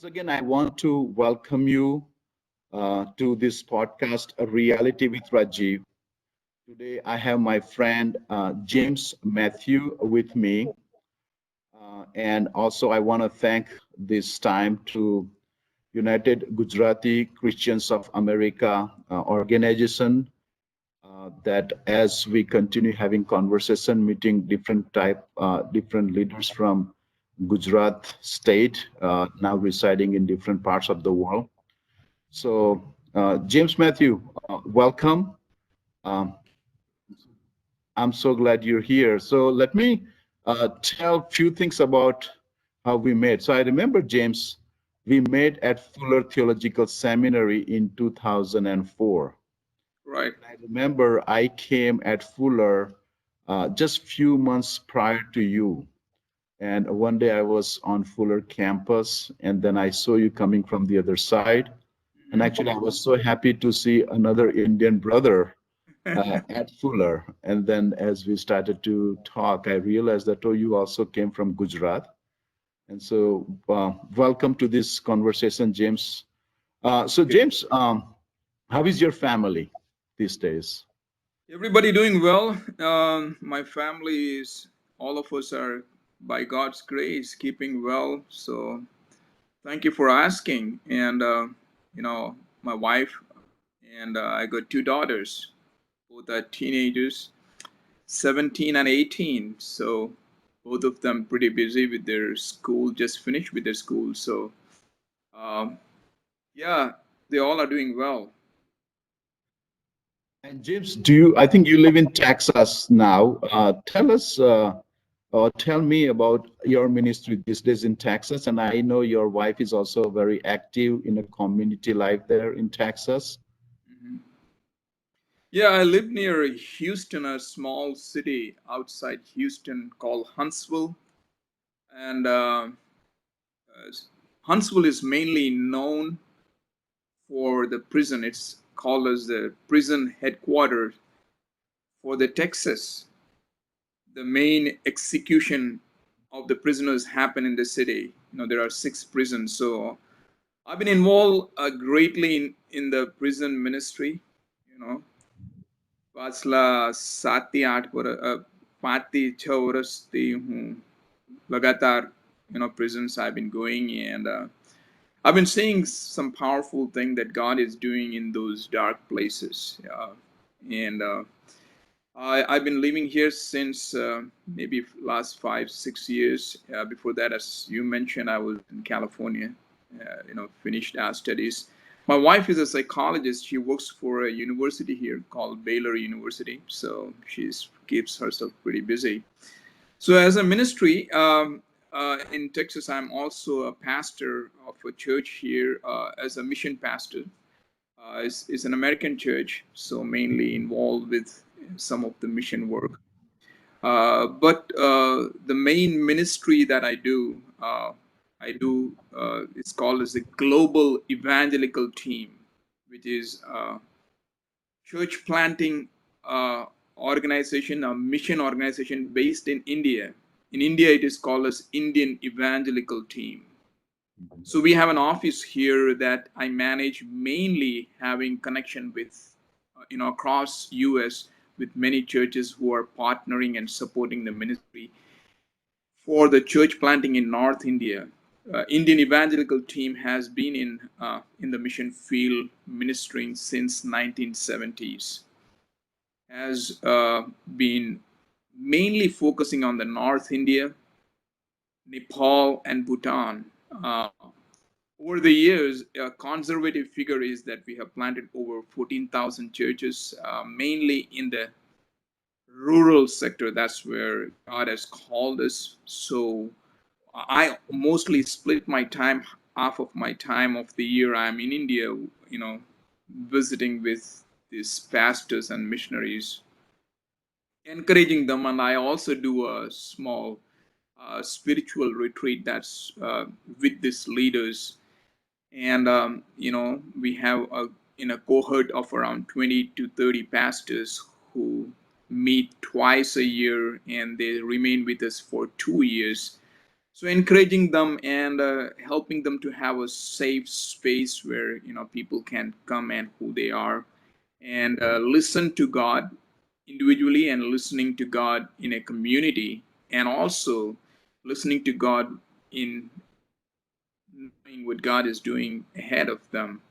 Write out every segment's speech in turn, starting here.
Once again, I want to welcome you to this podcast, A Reality with Rajiv. Today, I have my friend James Mathew with me. And also, I want to thank this time to United Gujarati Christians of America organization that as we continue having conversation, meeting different leaders from Gujarat state, now residing in different parts of the world. So, James Mathew, welcome. Um, I'm so glad you're here. So let me tell a few things about how we met. So I remember, James, we met at Fuller Theological Seminary in 2004. Right. I remember I came at Fuller just few months prior to you. And one day I was on Fuller campus, and then I saw you coming from the other side. And actually, I was so happy to see another Indian brother at Fuller. And then as we started to talk, I realized that, oh, you also came from Gujarat. And so, welcome to this conversation, James. James, how is your family these days? Everybody doing well. My family is, all of us are, by God's grace, keeping well. So thank you for asking. And, my wife and I got two daughters, both are teenagers, 17 and 18. So both of them pretty busy with their school, just finished with their school. So, um, yeah, they all are doing well. And James, I think you live in Texas now. Tell me about your ministry these days in Texas. And I know your wife is also very active in a community life there in Texas. Mhm. Yeah, I live near Houston, a small city outside Houston called Huntsville. And uh, Huntsville is mainly known for the prison. It's called as the prison headquarters for the Texas. The main execution of the prisoners happen in the city. There are six prisons. So I've been involved greatly in the prison ministry. You know, પાછલા 7 થી 8 વર્ષ 5 થી 6 વર્ષથી હું લગાતાર prisons I've been going, and I've been seeing some powerful thing that God is doing in those dark places. And I've been living here since maybe last 5 6 years. Before that, as you mentioned, I was in California, finished our studies. My wife is a psychologist. She works for a university here called Baylor University, so she keeps herself pretty busy. So, as a ministry in Texas, I'm also a pastor of a church here as a mission pastor. It's an American church, so mainly involved with some of the mission work. But the main ministry that I do, it's called as the Global Evangelical Team, which is church planting uh, organization, a mission organization based in India. In India, it is called as Indian Evangelical Team. So we have an office here that I manage, mainly having connection with, across US with many churches who are partnering and supporting the ministry for the church planting in North India. Indian Evangelical Team has been in the mission field ministering since 1970s. Has been mainly focusing on the North India, Nepal, and Bhutan. Over the years, a conservative figure is that we have planted over 14,000 churches, mainly in the rural sector. That's where God has called us. So I mostly split my time, half of my time of the year I'm in India, visiting with these pastors and missionaries, encouraging them. And I also do a small spiritual retreat that's with these leaders. And, we have in a cohort of around 20 to 30 pastors who meet twice a year, and they remain with us for 2 years. So encouraging them and helping them to have a safe space where people can come and who they are, and listen to God individually and listening to God in a community, and also listening to God in knowing what God is doing ahead of them.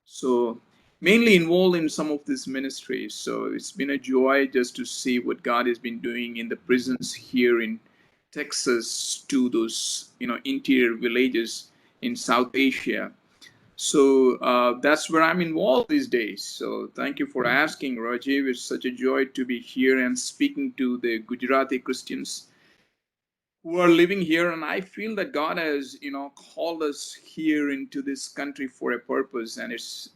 So mainly involved in some of these ministries. So it's been a joy just to see what God has been doing in the prisons here in Texas, to those interior villages in South Asia. So that's where I'm involved these days. So thank you for asking, Rajiv. It's such a joy to be here and speaking to the Gujarati Christians who are living here. And I feel that God has called us here into this country for a purpose. And it's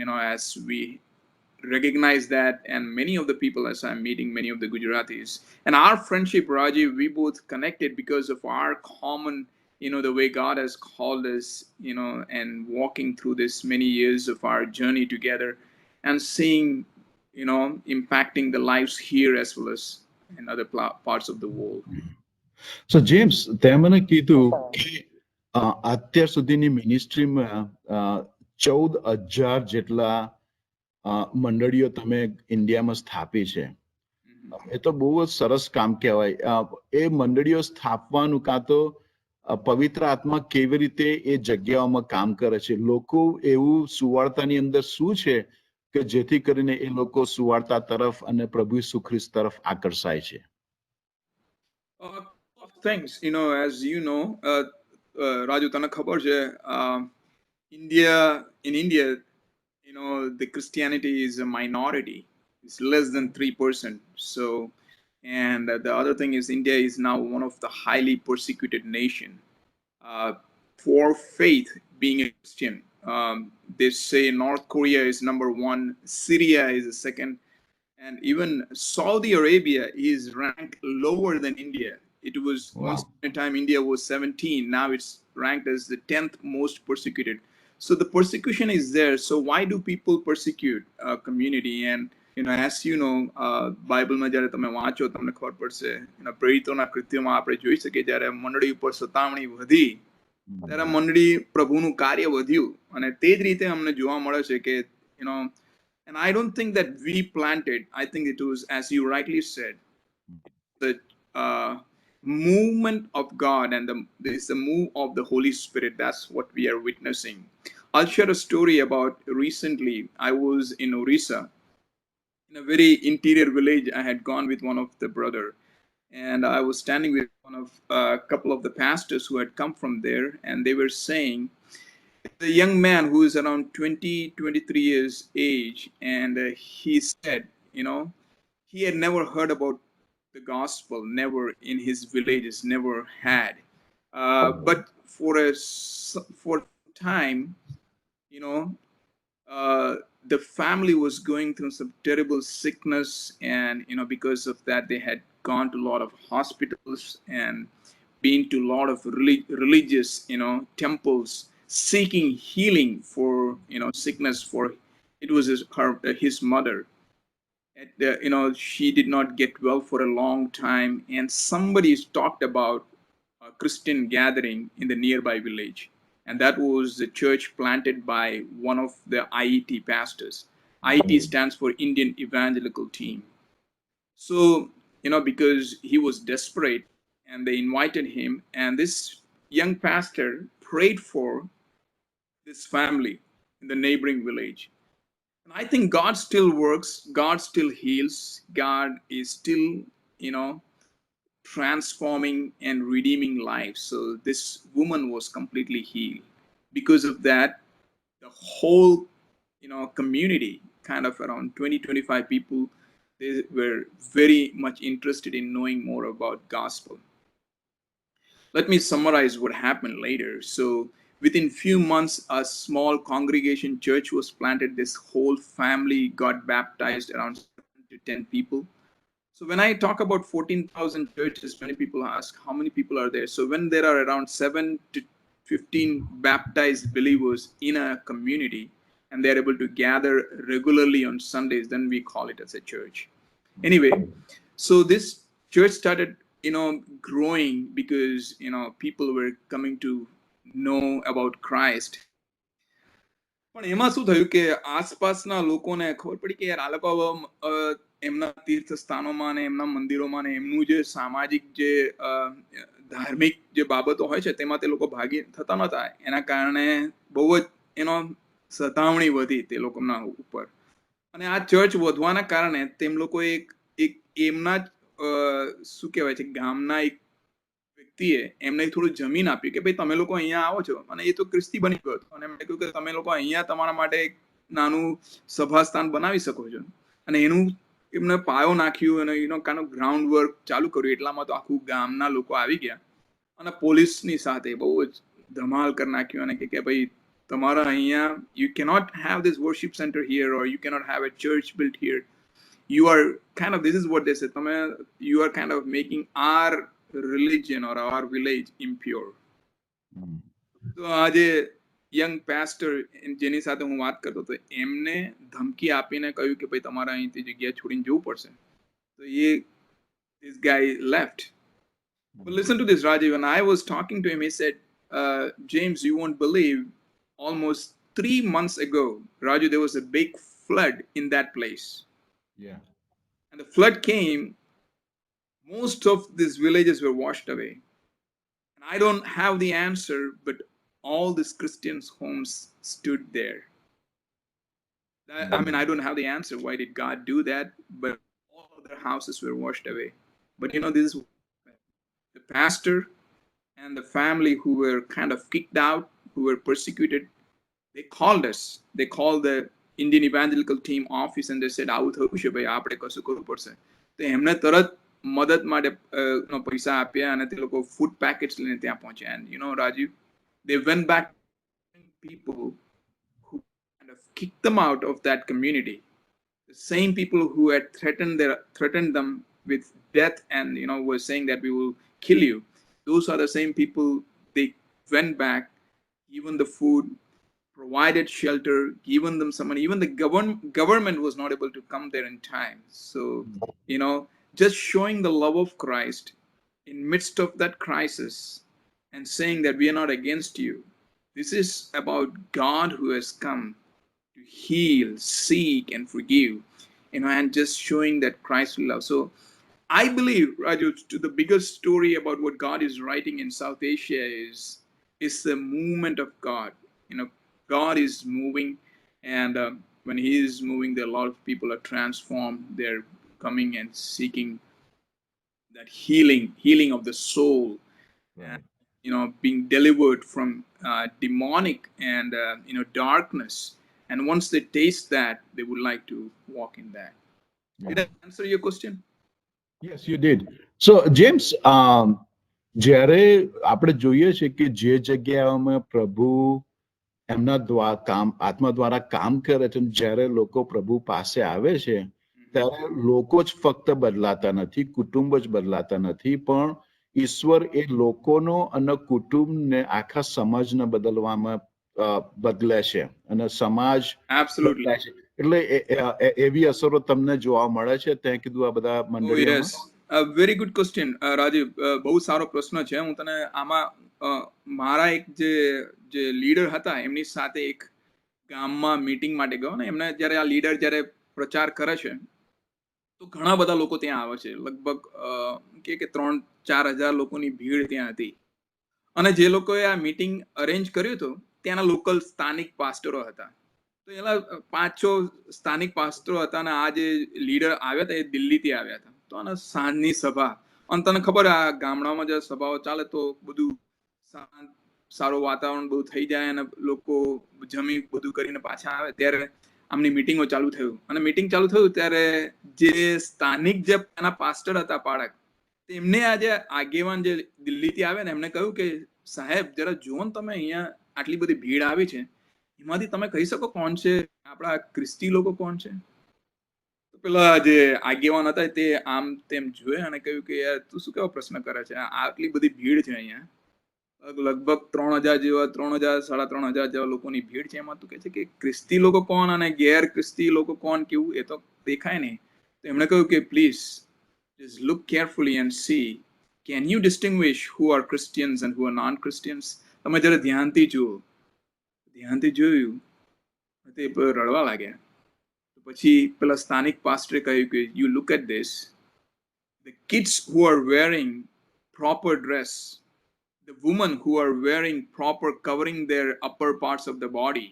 as we recognize that, and many of the people, as I'm meeting many of the Gujaratis, and our friendship, Rajiv, we both connected because of our common, the way God has called us, and walking through this many years of our journey together, and seeing, impacting the lives here as well as in other parts of the world. So James, તે મને કીધું કે અત્યાર સુધીની મિનિસ્ટ્રીમાં 14,000 જેટલા મંડળીઓ તમે ઇન્ડિયામાં સ્થાપી છે. એ તો બહુ જ સરસ કામ કહેવાય. એ મંડળીઓ સ્થાપવાનું કાં તો પવિત્ર આત્મા કેવી રીતે એ જગ્યાઓમાં કામ કરે છે, લોકો એવું સુવાર્તાની અંદર શું છે કે જેથી કરીને એ લોકો સુવાર્તા તરફ અને પ્રભુ ઈસુ ખ્રિસ્ત તરફ આકર્ષાય છે. Couple of things, as you know, Raju, tana khabar je, in India, the Christianity is a minority. It's less than 3%. So, and the other thing is India is now one of the highly persecuted nation for faith, being a Christian. They say North Korea is number one, Syria is the second, and even Saudi Arabia is ranked lower than India. It was once in a time India was 17. Now it's ranked as the 10th most persecuted. So the persecution is there. So why do people persecute a community? And as you know, Bible માં જ્યારે તમે વાંચો તમને ખબર પડશે, પ્રેરિતોના કૃત્યોમાં આપણે જોઈ શકીએ જ્યારે મંડળી ઉપર સતામણી વધી ત્યારે મંડળી પ્રભુનું કાર્ય વધ્યું. અને તે જ રીતે અમને જોવા મળે છે કે and I don't think that we planted. I think it was, as you rightly said, the movement of God, and there's the move of the Holy Spirit. That's what we are witnessing. I'll share a story about recently. I was in Orissa, in a very interior village. I had gone with one of the brother, and I was standing with one of a couple of the pastors who had come from there, and they were saying, the young man who is around 23 years age, and he said, he had never heard about the gospel, never in his villages, never had. But for time, the family was going through some terrible sickness, and because of that, they had gone to a lot of hospitals and been to a lot of religious temples seeking healing for sickness. For it was his mother. She did not get well for a long time, and somebody talked about a Christian gathering in the nearby village, and that was the church planted by one of the IET pastors. IET stands for Indian Evangelical Team. So because he was desperate, and they invited him, and this young pastor prayed for this family in the neighboring village. And I think God still works, God still heals, God is still, transforming and redeeming lives. So this woman was completely healed. Because of that, the whole, community, kind of around 20-25 people, they were very much interested in knowing more about gospel. Let me summarize what happened later. So within few months, a small congregation church was planted. This whole family got baptized, around 7 to 10 people. So when I talk about 14,000 churches, many people ask how many people are there. So when there are around 7 to 15 baptized believers in a community, and they're able to gather regularly on Sundays, then we call it as a church. Anyway, so this church started growing because people were coming to know about Christ. પણ એમાં શું થયું કે આસપાસના લોકોને ખબર પડી કે યાર આ લોકો એમના તીર્થ સ્થાનોમાં ને એમના મંદિરોમાં ને એમનું જે સામાજિક જે ધાર્મિક જે બાબતો હોય છે તેમાં તે લોકો ભાગી થતા નતા. એના કારણે બહુ જ સતાવણી વધી તે લોકોના ઉપર. અને આ ચર્ચ વધવાના કારણે તેમ લોકો એક એમના શું કહેવાય છે ગામના એક વ્યક્તિએ એમને થોડું જમીન આપ્યું કે ભાઈ તમે લોકો અહીંયા આવો છો, અને એ તો ક્રિસ્તી બની ગયો હતો, અને એમણે કહ્યું કે તમે લોકો અહીંયા તમારા માટે એક નાનું સભા સ્થાન બનાવી શકો છો. અને એનું એમને પાયો નાખ્યું અને કાનો ગ્રાઉન્ડ વર્ક ચાલુ કર્યું. એટલામાં તો આખું ગામના લોકો આવી ગયા અને પોલીસની સાથે બહુ જ ધમાલ કરી નાખ્યું અને કે ભાઈ તમારા અહીંયા you cannot have this worship center here, or you cannot have a church built here. You are kind of, this is what they said, you are kind of making our religion or our village impure. તો આજે young pastor જેની સાથે હું વાત કરતો હતો એમને ધમકી આપીને કહ્યું કે ભાઈ તમારા અહીંથી જગ્યા છોડીને જવું પડશે. તો this guy left. But listen to this, Rajiv. When I was talking to him, he said, James, you won't believe, almost 3 months ago, Raju, there was a big flood in that place. Yeah. And the flood came, most of these villages were washed away. And I don't have the answer, but all these Christians' homes stood there. I don't have the answer. Why did God do that? But all of their houses were washed away. But this is the pastor and the family who were kind of kicked out, who were persecuted. They called us. They called the Indian Evangelical Team office and they said, આવું થયું છે ભાઈ, આપણે કશું કરવું પડશે. તો એમને તરત મદદ માટે પૈસા આપ્યા અને તે લોકો ફૂડ પેકેટ્સ લઈને ત્યાં પહોંચ્યા. And Rajiv, they went back to people who kind of kicked them out of that community. The same people who had threatened them with death and were saying that we will kill you. Those are the same people. They went back, given the food, provided shelter, given them some money. Even the government was not able to come there in time. So just showing the love of Christ in midst of that crisis and saying that we are not against you. This is about God who has come to heal, seek, and forgive, and just showing that Christ will love. So I believe, Raju, to the biggest story about what God is writing in South Asia is the movement of God. God is moving, and when He is moving, there a lot of people are transformed. They're coming and seeking that healing of the soul, Right. and being delivered from demonic and darkness. And once they taste that, they would like to walk in that. Did I answer your question? Yes, you did. So, James, જ્યારે આપણે જોઈએ છે કે જે જગ્યાઓમાં પ્રભુ એમના આત્મા દ્વારા કામ કરે છે, જ્યારે લોકો પ્રભુ પાસે આવે છે ત્યારે લોકો જ ફક્ત બદલાતા નથી, કુટુંબ જ બદલાતા નથી, પણ ઈશ્વર એ લોકોનો અને કુટુંબને આખા સમાજને બદલવામાં બદલે છે અને સમાજ બદલાય છે. એટલે એવી અસરો તમને જોવા મળે છે ત્યાં કીધું આ બધા મંડળીઓમાં? વેરી ગુડ ક્વેશ્ચન રાજીવ, બહુ સારો પ્રશ્ન છે. હું તને આમાં મારા એક જે લીડર હતા એમની સાથે એક ગામમાં મીટિંગ માટે ગયો ને એમને જ્યારે આ લીડર જ્યારે પ્રચાર કરે છે તો ઘણા બધા લોકો ત્યાં આવે છે. લગભગ કે 3-4 હજાર લોકોની ભીડ ત્યાં હતી. અને જે લોકોએ આ મીટિંગ અરેન્જ કર્યું હતું ત્યાંના લોકલ સ્થાનિક પાસ્ટરો હતા. તો એના 5-6 સ્થાનિક પાસ્ટરો હતા અને આ જે લીડર આવ્યા હતા એ દિલ્હીથી આવ્યા હતા. તો આના સાંજની સભા, અને તને ખબર આ ગામડામાં જે સભાઓ ચાલે તો બધું સારું વાતાવરણ બધું થઈ જાય અને લોકો જમી બધું કરીને પાછા આવે ત્યારે આમની મીટિંગો ચાલુ થયું. અને મીટિંગ ચાલુ થયું ત્યારે જે સ્થાનિક જે એના પાસ્ટર હતા પાળક, તેમને આજે આગેવાન જે દિલ્હીથી આવે ને એમને કહ્યું કે સાહેબ જરા જુઓ ને તમે અહીંયા આટલી બધી ભીડ આવી છે, એમાંથી તમે કહી શકો કોણ છે આપણા ક્રિસ્તી લોકો કોણ છે? તો પેલા જે આગેવાન હતા તે આમ તેમ જોયે અને કહ્યું કે યાર તું શું કેવો પ્રશ્ન કરે છે, આટલી બધી ભીડ છે અહીંયા, લગભગ 3000 જેવા 3,000-3,500 જેવા લોકોની ભીડ છે, એમાં તું કહે છે કે ક્રિસ્તી લોકો કોણ અને ગેર ક્રિસ્તી લોકો કોણ કેવું એ તો દેખાય નહીં. તો એમણે કહ્યું કે please just look carefully and see Can you distinguish who are Christians and who are non-Christians? તમે જરા ધ્યાનથી જોયું તે રડવા લાગ્યા. પછી પેલા સ્થાનિક પાસ્ટરે કહ્યું કે you look at this, the kids who are wearing proper dress, the women who are wearing proper covering their upper parts of the body,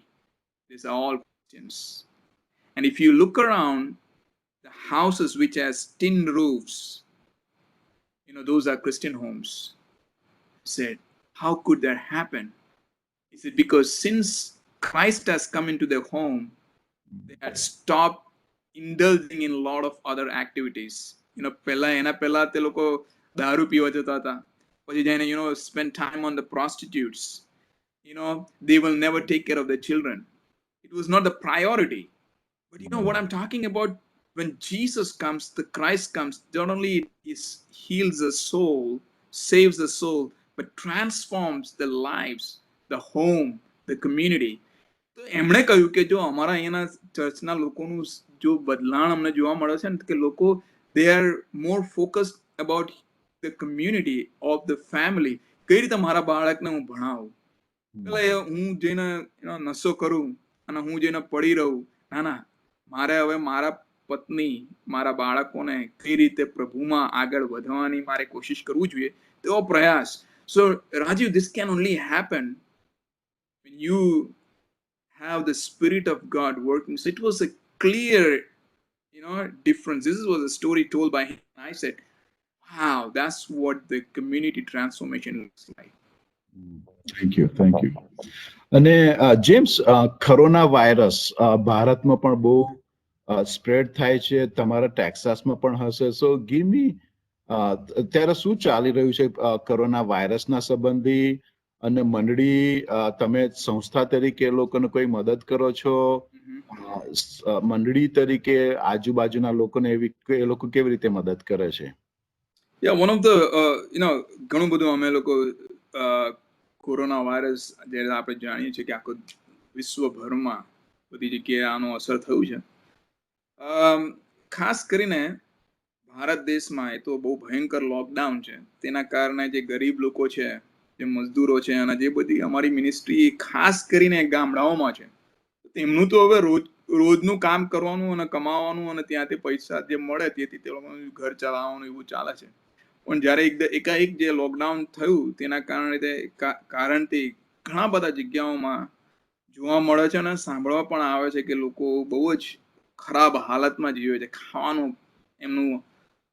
these are all Christians. And if you look around the houses which has tin roofs, those are Christian homes. Said, how could that happen? Is it because since Christ has come into their home, they had stopped indulging in a lot of other activities? Pela te loko daru પીવા જતા હતા, પછી જઈને spend time on the prostitutes. They will never take care of their children. It was not the priority. But what I'm talking about, when Jesus comes, the Christ comes, not only heals the soul, saves the soul, but transforms the lives, the home, the community. તો એમણે કહ્યું કે જો અમારા અહીંયાના ચર્ચના લોકોનું જો બદલાણ અમને જોવા મળે છે ને કે લોકો they are more focused about the community of the family. કઈ રીતે મારા બાળકને હું ભણાવું? એટલે હું જઈને નશો કરું અને હું જઈને પડી રહું? ના, મારે હવે મારા પત્ની, મારા બાળકોને કઈ રીતે પ્રભુમાં આગળ વધવાની મારે કોશિશ કરવું જોઈએ, તેવો પ્રયાસ. So Rajiv, this can only happen when you have the Spirit of God working. So it was a clear difference. This was a story told by him. I said, wow, that's what the community transformation looks like. Thank you. અને James, corona virus ભારતમાં પણ બહુ spread થાય છે, તમારા ટેક્સાસમાં પણ હશે. સો give me, અત્યારે શું ચાલી રહ્યું છે કોરોના વાયરસના સંબંધી? અને મંડળી, તમે સંસ્થા તરીકે લોકોને કોઈ મદદ કરો છો? મંડળી તરીકે આજુબાજુના લોકોને એ લોકો કેવી રીતે મદદ કરે છે? Yeah, one of the ઘણું બધું અમે લોકો કોરોના વાયરસ જ્યારે આપણે જાણીએ છીએ કે આખો વિશ્વભરમાં બધી જગ્યાએ આનો અસર થયું છે. ખાસ કરીને ભારત દેશમાં એ તો બહુ ભયંકર લોકડાઉન છે. તેના કારણે જે ગરીબ લોકો છે, જે મજદૂરો છે, અને જે બધી અમારી મિનિસ્ટ્રી ખાસ કરીને ગામડાઓમાં છે, તેમનું તો હવે રોજનું કામ કરવાનું અને કમાવાનું અને ત્યાંથી પૈસા જે મળે તેથી તે લોકોનું ઘર ચલાવવાનું એવું ચાલે છે. પણ જ્યારે એકાએક જે લોકડાઉન થયું તેના કારણથી ઘણા બધા જગ્યાઓમાં જોવા મળે છે અને સાંભળવા પણ આવે છે કે લોકો બહુ જ ખરાબ હાલતમાં જીવે છે. ખાવાનું એમનું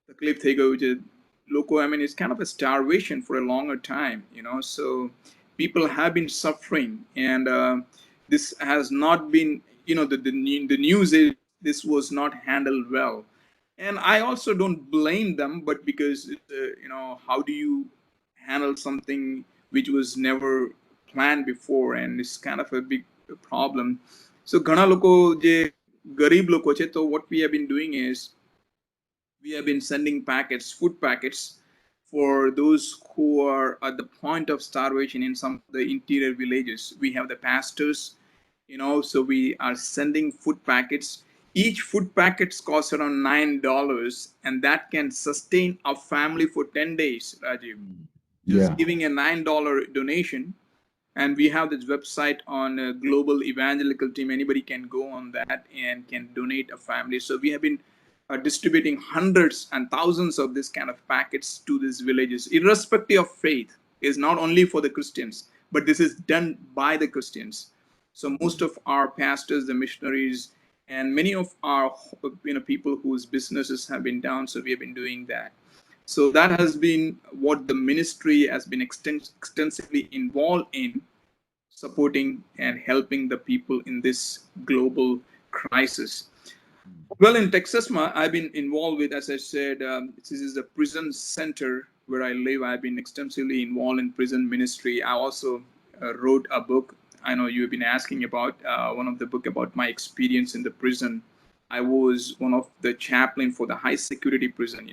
તકલીફ થઈ ગયું છે. Loco, I mean, it's kind of a starvation for a longer time, so people have been suffering, and this has not been, the news is this was not handled well. And I also don't blame them, but because, how do you handle something which was never planned before, and it's kind of a big problem. So, ghana loko je garib loko che, so what we have been doing is, we have been sending food packets for those who are at the point of starvation in some of the interior villages. We have the pastors, so we are sending food packets. Each food packet costs around $9, and that can sustain a family for 10 days, Rajiv. Just giving a $9 donation. And we have this website on Global Evangelical Team. Anybody can go on that and can donate a family. So we have been distributing hundreds and thousands of this kind of packets to these villages, irrespective of faith. Is not only for the Christians, but this is done by the Christians. So most of our pastors, the missionaries, and many of our people whose businesses have been down, so we have been doing that. So that has been what the ministry has been extensively involved in, supporting and helping the people in this global crisis. Well, in Texas, I've been involved with, as I said, this is a prison center where I live. I've been extensively involved in prison ministry. I also wrote a book. I know you've been asking about one of the book about my experience in the prison. I was one of the chaplain for the high security prison.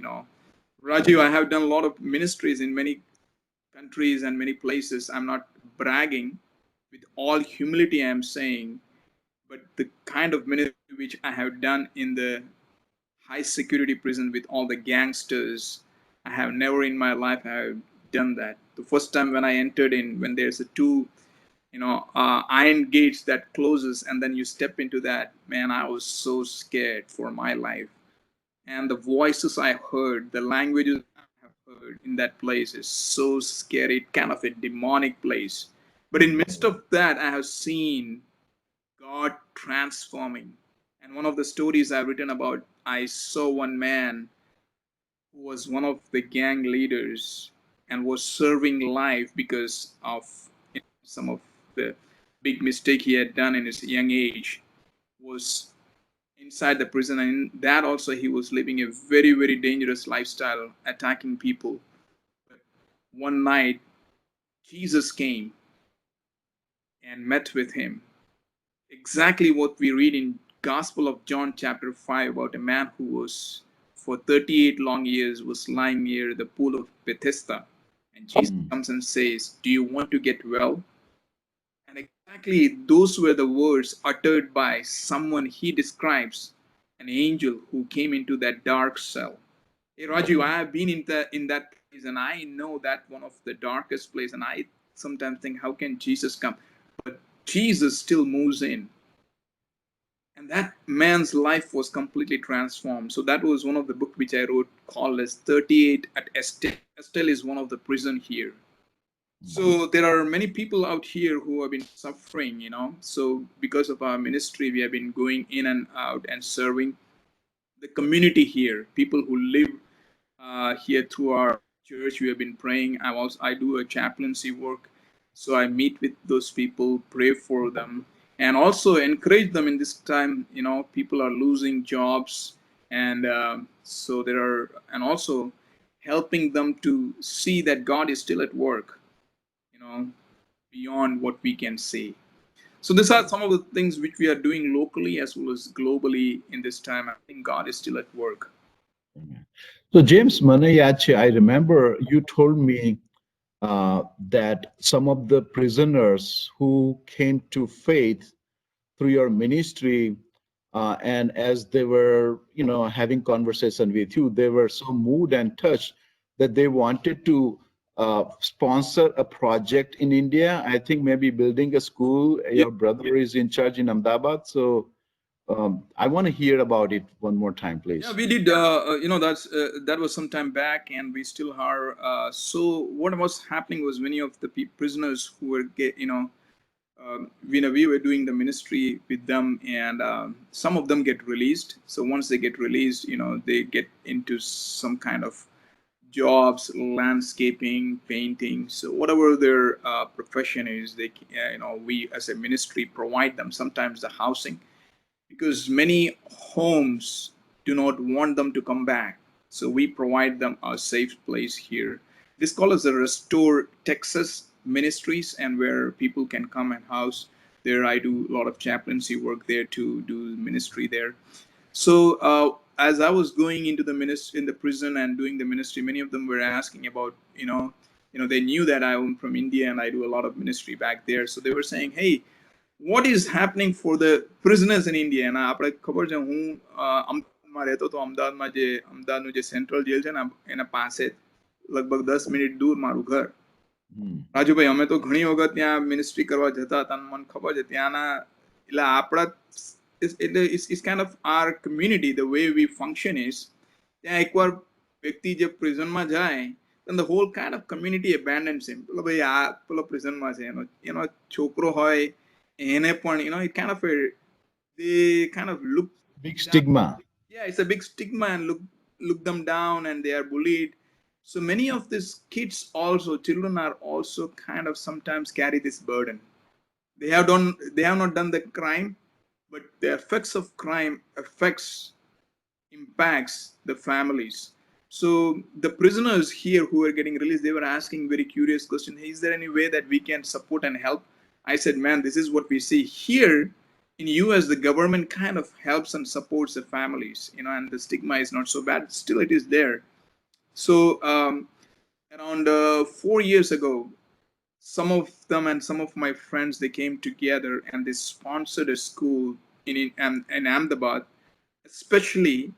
Rajiv, I have done a lot of ministries in many countries and many places. I'm not bragging. With all humility, I'm saying, but the kind of ministry which I have done in the high security prison with all the gangsters, I have never in my life have done that. The first time when I entered in, when there's a two, iron gates that closes, and then you step into that, man, I was so scared for my life. And the voices I heard, the languages I have heard in that place is so scary, kind of a demonic place. But in midst of that, I have seen God transforming. And one of the stories I've written about, I saw one man who was one of the gang leaders and was serving life because of some of the big mistake he had done in his young age, was inside the prison, and in that also he was living a very, very dangerous lifestyle, attacking people. But one night Jesus came and met with him, exactly what we read in Gospel of John chapter 5 about a man who was for 38 long years was lying near the pool of Bethesda, and Jesus comes and says, do you want to get well? And exactly those were the words uttered by someone he describes, an angel who came into that dark cell. Hey Raju, I have been in that place, and I know that one of the darkest place, and I sometimes think, how can Jesus come? But Jesus still moves in, and that man's life was completely transformed. So that was one of the book which I wrote called as 38 at Estelle. Estelle is one of the prison here. So there are many people out here who have been suffering, So because of our ministry, we have been going in and out and serving the community here, people who live here through our church. We have been praying. I do a chaplaincy work, so I meet with those people, pray for them, and also encourage them in this time. People are losing jobs, and so there are, and also helping them to see that God is still at work, beyond what we can see. So these are some of the things which we are doing locally as well as globally in this time. I think God is still at work. So James Manayache, I remember you told me that some of the prisoners who came to faith through your ministry, and as they were, having conversation with you, they were so moved and touched that they wanted to sponsor a project in India. I think maybe building a school. Yeah, Your brother is in charge in Ahmedabad, so I want to hear about it one more time, yeah, please. we did. That was some time back, and we still are. So what was happening was many of the prisoners who were we were doing the ministry with them, and some of them get released. So once they get released, they get into some kind of jobs, landscaping, painting. So whatever their profession is, we as a ministry provide them sometimes the housing, because many homes do not want them to come back. So we provide them a safe place here. This call is the Restore Texas Ministries, and where people can come and house there. I do a lot of chaplaincy work there to do ministry there. So as I was going into the ministry in the prison and doing the ministry, many of them were asking about, they knew that I am from India and I do a lot of ministry back there. So they were saying, hey, what is happening for the prisoners in India? And આપણે ખબર છે હું અમદાવાદમાં રહેતો તો અમદાવાદમાં જે અમદાવાદનું જે સેન્ટ્રલ જેલ છે ને એના પાસે લગભગ 10 મિનિટ દૂર મારું ઘર. રાજુભાઈ, અમે તો ઘણી વખત ત્યાં મિનિસ્ટ્રી કરવા જતા હતા. મને ખબર છે ત્યાંના એટલે આપણા it's kind of our community, the way we function is, ત્યાં એકવાર વ્યક્તિ જે પ્રિઝનમાં જાય, then the whole kind of community abandons him. પેલો ભાઈ આ પેલો પ્રિઝનમાં છે, એનો છોકરો હોય એને પણ, it kind of they kind of look Big down. stigma. Yeah, it's a big stigma, and look them down, and they are bullied. So many of these kids also, children are also kind of sometimes carry this burden. They have not done the crime, but the effects of crime impacts the families. So the prisoners here who are getting released, they were asking very curious question, hey, is there any way that we can support and help? I said, man, this is what we see here in US. The government kind of helps and supports the families, and the stigma is not so bad. Still it is there. So around 4 years ago, some of them and some of my friends, they came together and they sponsored a school in Ahmedabad, especially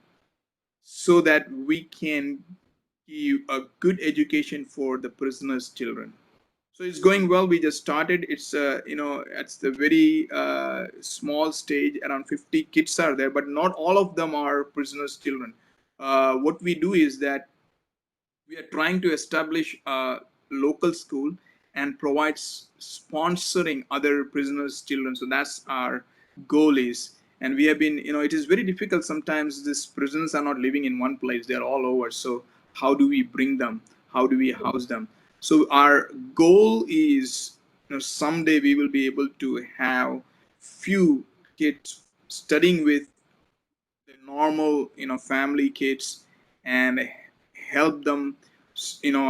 so that we can give a good education for the prisoners' children. So it's going well. We just started. It's it's the very small stage. Around 50 kids are there, but not all of them are prisoners' children. What we do is that we are trying to establish a local school and provide sponsoring other prisoners children. So that's our goal is. And we have been, it is very difficult sometimes. These prisoners are not living in one place, they're all over. So how do we bring them, how do we house them? So our goal is, someday we will be able to have few kids studying with the normal family kids and help them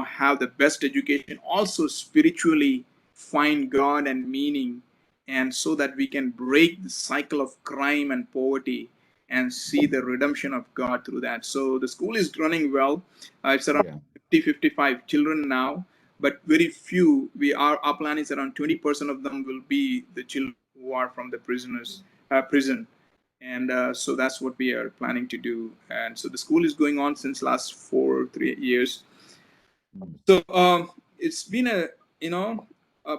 have the best education, also spiritually find God and meaning, and so that we can break the cycle of crime and poverty and see the redemption of God through that. So the school is running well. It's around Yeah. 55 children now, but very few. Our plan is around 20% of them will be the children who are from the prison. And so that's what we are planning to do. And so the school is going on since last 3 years. Mm. So it's been a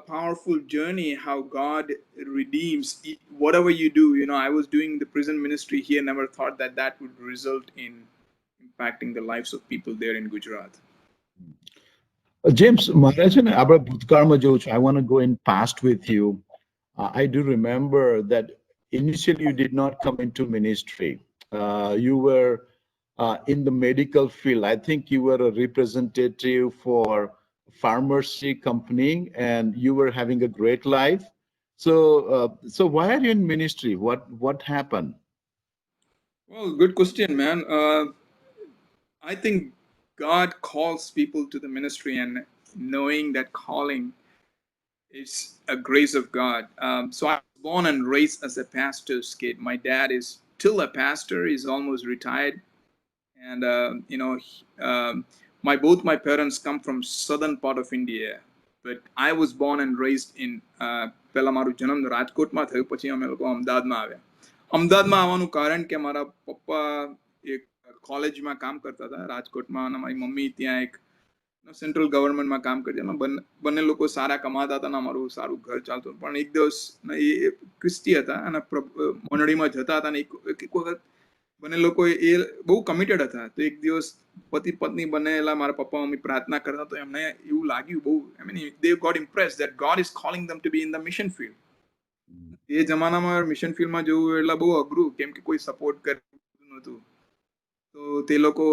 powerful journey how God redeems whatever you do. I was doing the prison ministry here, never thought that that would result in impacting the lives of people there in Gujarat. James, મારે છે ને આપણે ભૂતકાળમાં જોઉં છું. I want to go in past with you. I do remember that initially you did not come into ministry. You were in the medical field. I think you were a representative for pharmacy company, and you were having a great life. So why are you in ministry? What happened? Well, good question, man. I think God calls people to the ministry, and knowing that calling is a grace of God. So I was born and raised as a pastor's kid. My dad is still a pastor; he's almost retired, and my both my parents come from southern part of India. But I was born and raised in પહેલા મારું જન્મ રાજકોટમાં થયો, પછી અમે લોકો અમદાવાદમાં આવ્યા. અમદાવાદમાં આવવાનું કારણ કે મારા પપ્પા એક કોલેજમાં કામ કરતા હતા રાજકોટમાં, અને મારી મમ્મી ત્યાં એક સેન્ટ્રલ ગવર્મેન્ટમાં કામ કરતી. એમાં બંને લોકો સારા કમાતા હતા ને અમારું સારું ઘર ચાલતું. પણ એક દિવસ એ ક્રિસ્તી હતા અને મંડળીમાં જતા હતા ને એક વખત બંને લોકો એ બહુ કમિટેડ હતા. તો એક દિવસ પતિ પત્ની બનેલા મારા પપ્પા મમ્મી પ્રાર્થના કરતા, તો એમને એવું લાગ્યું બહુ, I mean, they got impressed that God is calling them to be in the mission field. એ જમાનામાં મિશન ફિલ્ડમાં જવું એટલે બહુ અઘરું, કેમ કે કોઈ સપોર્ટ કરે નહોતું. તો તે લોકો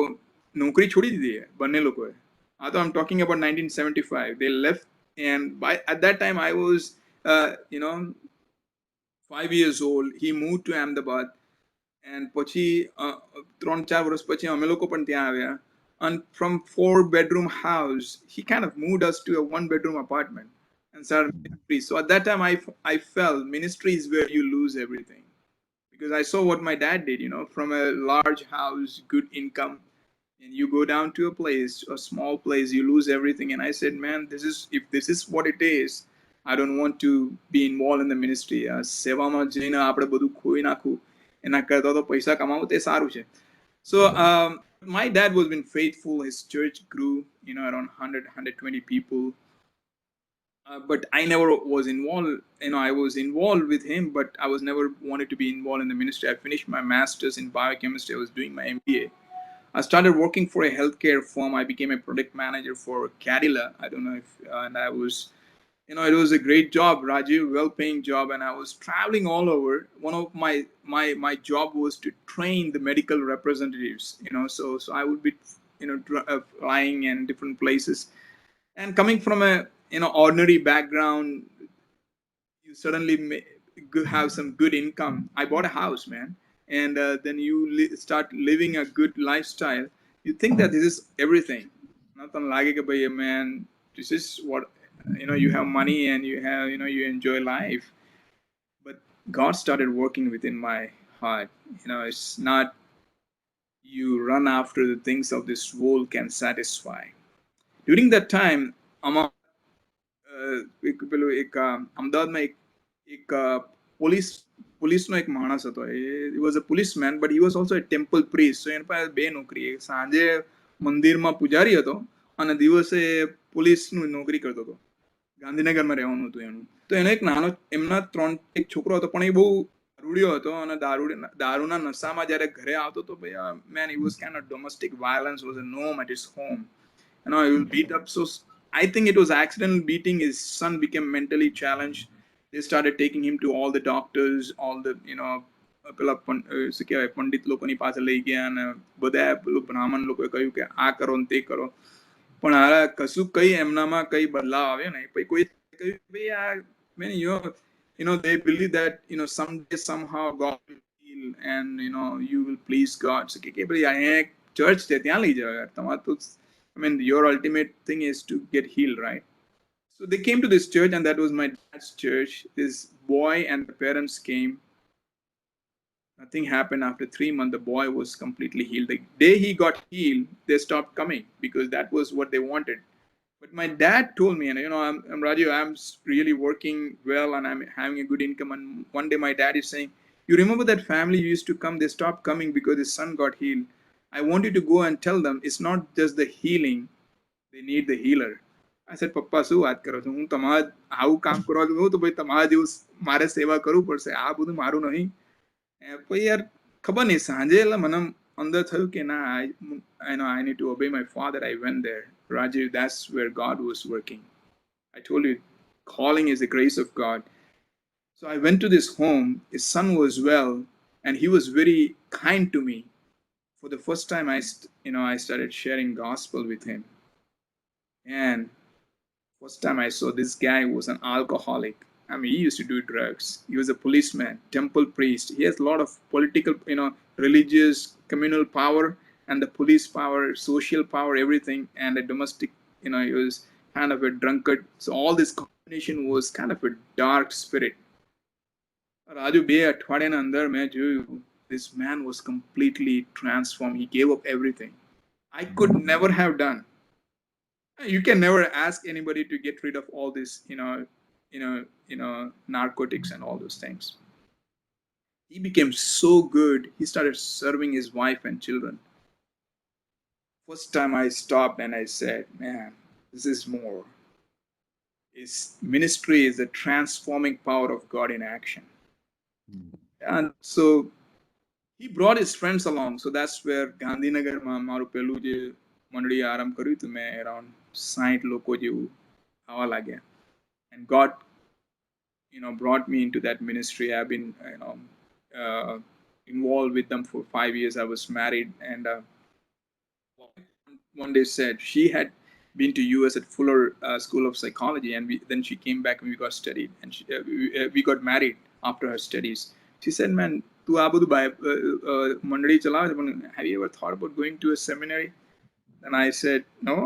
નોકરી છોડી દીધી બંને લોકોએ. I'm talking about 1975. They left, and at that time I was, 5 years old. He moved to Ahmedabad, and પછી 3-4 વર્ષ પછી અમે લોકો પણ ત્યાં આવ્યા. And from 4-bedroom house, he kind of moved us to a 1-bedroom apartment and started ministry. So at that time, I felt ministry is where you lose everything, because I saw what my dad did. From a large house, good income, and you go down to a small place, you lose everything. And I said, man, if this is what it is, I don't want to be involved in the ministry. સેવામાં જઈને આપણે બધું ખોઈ નાખું, એના કરતા તો પૈસા કમાવું તે સારું છે. So my dad was been faithful. His church grew, around 120 people. But I never was involved. I was involved with him, but I was never wanted to be involved in the ministry. I finished my master's in biochemistry. I was doing my MBA. I started working for a healthcare firm. I became a product manager for Cadila. I don't know if, and I was, it was a great job, Rajiv, well-paying job, and I was traveling all over. One of my job was to train the medical representatives. So I would be, flying in different places, and coming from a ordinary background, you suddenly have some good income. I bought a house, man. And then you start living a good lifestyle. You think that this is everything. Nothing like it, but man, this is what, you have money and you have, you enjoy life. But God started working within my heart. It's not you run after the things of this world can satisfy. During that time, અમદાવાદમાં એક પોલીસનો એક માણસ હતો. He was a policeman, but he was also a temple priest. So એની પાસે બે નોકરી. સાંજે મંદિરમાં પૂજારી હતો અને દિવસે પોલીસનું નોકરી કરતો હતો. ગાંધીનગરમાં રહેવાનું હતું એનું. તો એનો એક નાનો એમના એક છોકરો હતો, પણ એ બહુ દારૂડિયો હતો અને દારૂના નશામાં જ્યારે ઘરે આવતો હતો, man, he was kind of domestic violence was a norm at his home. He will beat up. So I think it was accidental beating. His son became mentally challenged. They started taking him to all the doctors, all the પેલા શું કહેવાય પંડિત લોકોની પાસે લઈ ગયા અને બધા પેલું બ્રાહ્મણ લોકોએ કહ્યું કે આ કરો ને તે કરો, પણ આ કશું કઈ એમનામાં કઈ બદલાવ આવ્યો નહીં. પછી કોઈ કહ્યું ભાઈ આ they believe that someday somehow God will heal and you will please God. So કે ભાઈ અહીંયા એક ચર્ચ છે ત્યાં લઈ જાઓ યાર, તમારે તો your ultimate thing is to get healed, right? So they came to this church, and that was my dad's church. This boy and the parents came. Nothing happened. After 3 months, the boy was completely healed. The day he got healed, they stopped coming because that was what they wanted. But my dad told me, and I'm Rajiv, I'm really working well and I'm having a good income. And one day my dad is saying, you remember that family you used to come, they stopped coming because his son got healed. I want you to go and tell them it's not just the healing, they need the healer. I said, પપ્પા શું વાત કરો છો, હું તમારા આવું કામ કરવા દઉં તો ભાઈ તમારા જેવું મારે સેવા કરવું પડશે, આ બધું મારું નહીં. પછી યાર ખબર નહીં સાંજે એટલે મને અંદર થયું કે ના, I need to obey my father. I went there. Rajiv, that's where God was working. I told you, calling is the grace of God. So I went to this home. His son was well, and he was very kind to me. For the first time, I started sharing gospel with him. And first time I saw this guy was an alcoholic. I mean, he used to do drugs. He was a policeman, temple priest. He has a lot of political, religious, communal power, and the police power, social power, everything, and the domestic, he was kind of a drunkard. So all this combination was kind of a dark spirit. Raju, બે અઠવાડિયાના અંદર મેં જોયું, this man was completely transformed. He gave up everything. I could never have done. You can never ask anybody to get rid of all this, narcotics and all those things. He became so good. He started serving his wife and children. First time I stopped and I said, man, this is more. His ministry is the transforming power of God in action. And so he brought his friends along. So that's where Gandhinagar મારું પેલું જે મંડળી આરંભ કર્યું હતું, મેં around 60 લોકો જેવું આવવા લાગ્યા. And God, brought me into that ministry. I've been, involved with them for 5 years. I was married, and one day said she had been to US at Fuller School of Psychology, and then she came back and we got studied, and we got married after her studies. She said, man, tu આ બધું મંડળી ચલાવે છે, પણ have you ever thought about going to a seminary? And I said, no,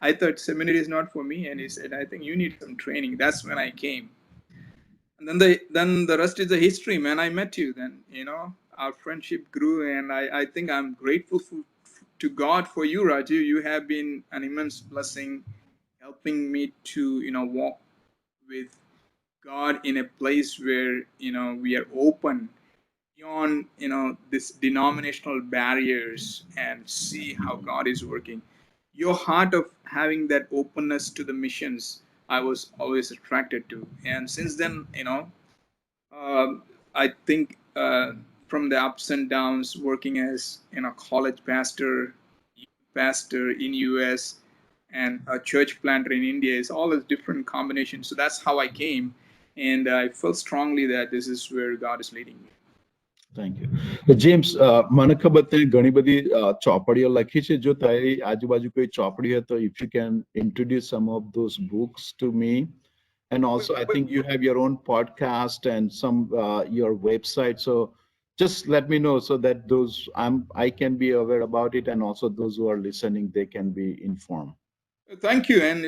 I thought seminary is not for me. And he said, I think you need some training. That's when I came. And then the rest is the history, man. I met you. Then, our friendship grew, and I think I'm grateful to God for you, Rajiv. You have been an immense blessing, helping me to, walk with God in a place where, we are open beyond, this denominational barriers and see how God is working. Your heart of having that openness to the missions, I was always attracted to. And since then, I think from the ups and downs, working as college pastor in US, and a church planter in India, is all a different combination. So that's how I came, and I felt strongly that this is where God is leading me. Thank you. James, મને ખબર તે ઘણી બધી ચોપડીઓ લખી છે. જો તારી આજુબાજુ કોઈ ચોપડી હોય તો if you can introduce some of those books to me. And also I think you have your own podcast and some your website. So just let me know so that I can be aware about it, and also those who are listening, they can be informed. Thank you. And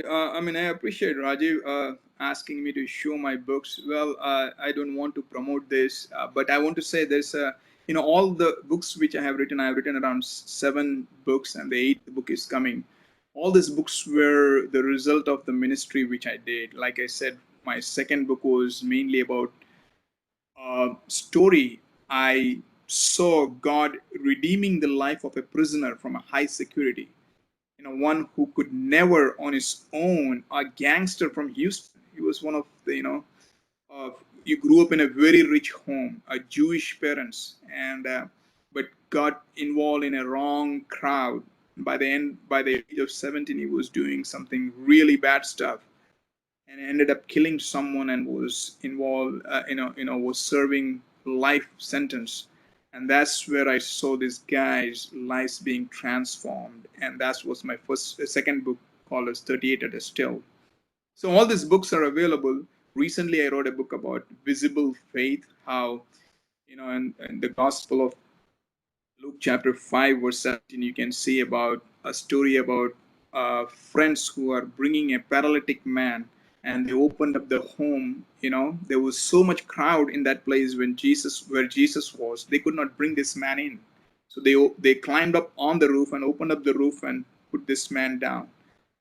I appreciate Rajiv asking me to show my books. Well, I don't want to promote this, but I want to say there's all the books which I have written around 7 books, and the 8th book is coming. All these books were the result of the ministry which I did. Like I said, my second book was mainly about story I saw God redeeming the life of a prisoner from a high security, one who could never on his own, a gangster from Houston. He was one of the, you grew up in a very rich home, a Jewish parents, and but got involved in a wrong crowd. By the age of 17, he was doing something really bad stuff, and ended up killing someone and was involved, was serving life sentence. And that's where I saw this guy's lives being transformed, and that was my second book, called as 38 at a Still. So all these books are available. Recently, I wrote a book about visible faith, how, in the Gospel of Luke chapter 5 verse 17, you can see about a story about friends who are bringing a paralytic man, and they opened up the home. There was so much crowd in that place where Jesus was, they could not bring this man in. So they climbed up on the roof and opened up the roof and put this man down.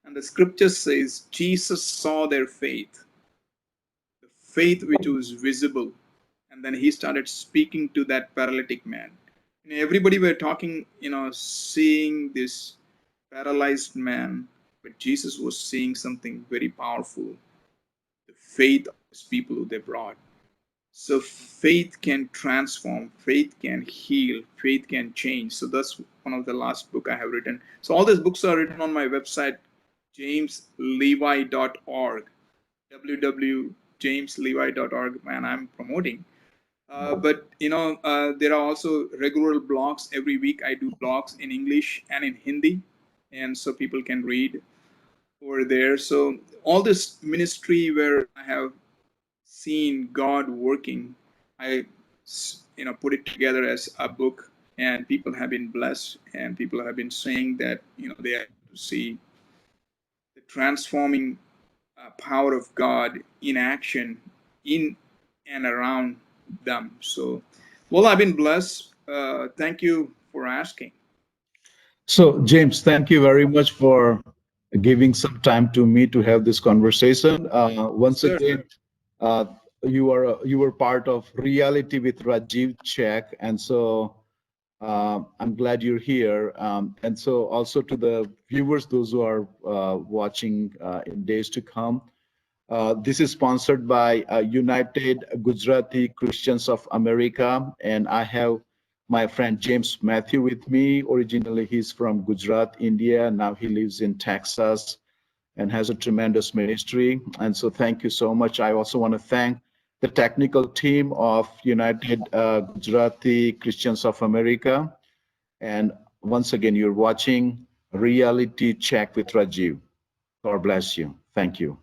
And the scripture says Jesus saw their faith, the faith which was visible, and then he started speaking to that paralytic man. Everybody were talking, seeing this paralyzed man, but Jesus was seeing something very powerful, the faith of his people who they brought. So faith can transform, faith can heal, faith can change. So that's one of the last book I have written. So all these books are written on my website, jameslevi.org, www.jameslevi.org. Man, I'm promoting. But there are also regular blogs. Every week I do blogs in English and in Hindi, and so people can read over there. So all this ministry where I have seen God working, I put it together as a book, and people have been blessed, and people have been saying that they are able to see the transforming power of God in action in and around them. So, well, I've been blessed. Thank you for asking. So, James, thank you very much for giving some time to me to have this conversation. Once Sir. again, you were part of Reality with Rajiv Check, and so I'm glad you're here. And so, also to the viewers, those who are watching in days to come. This is sponsored by United Gujarati Christians of America, and I have my friend James Mathew with me. Originally, he's from Gujarat, India. Now he lives in Texas and has a tremendous ministry. And so thank you so much. I also want to thank the technical team of United Gujarati Christians of America. And once again, you're watching Reality Check with Rajiv. God bless you. Thank you.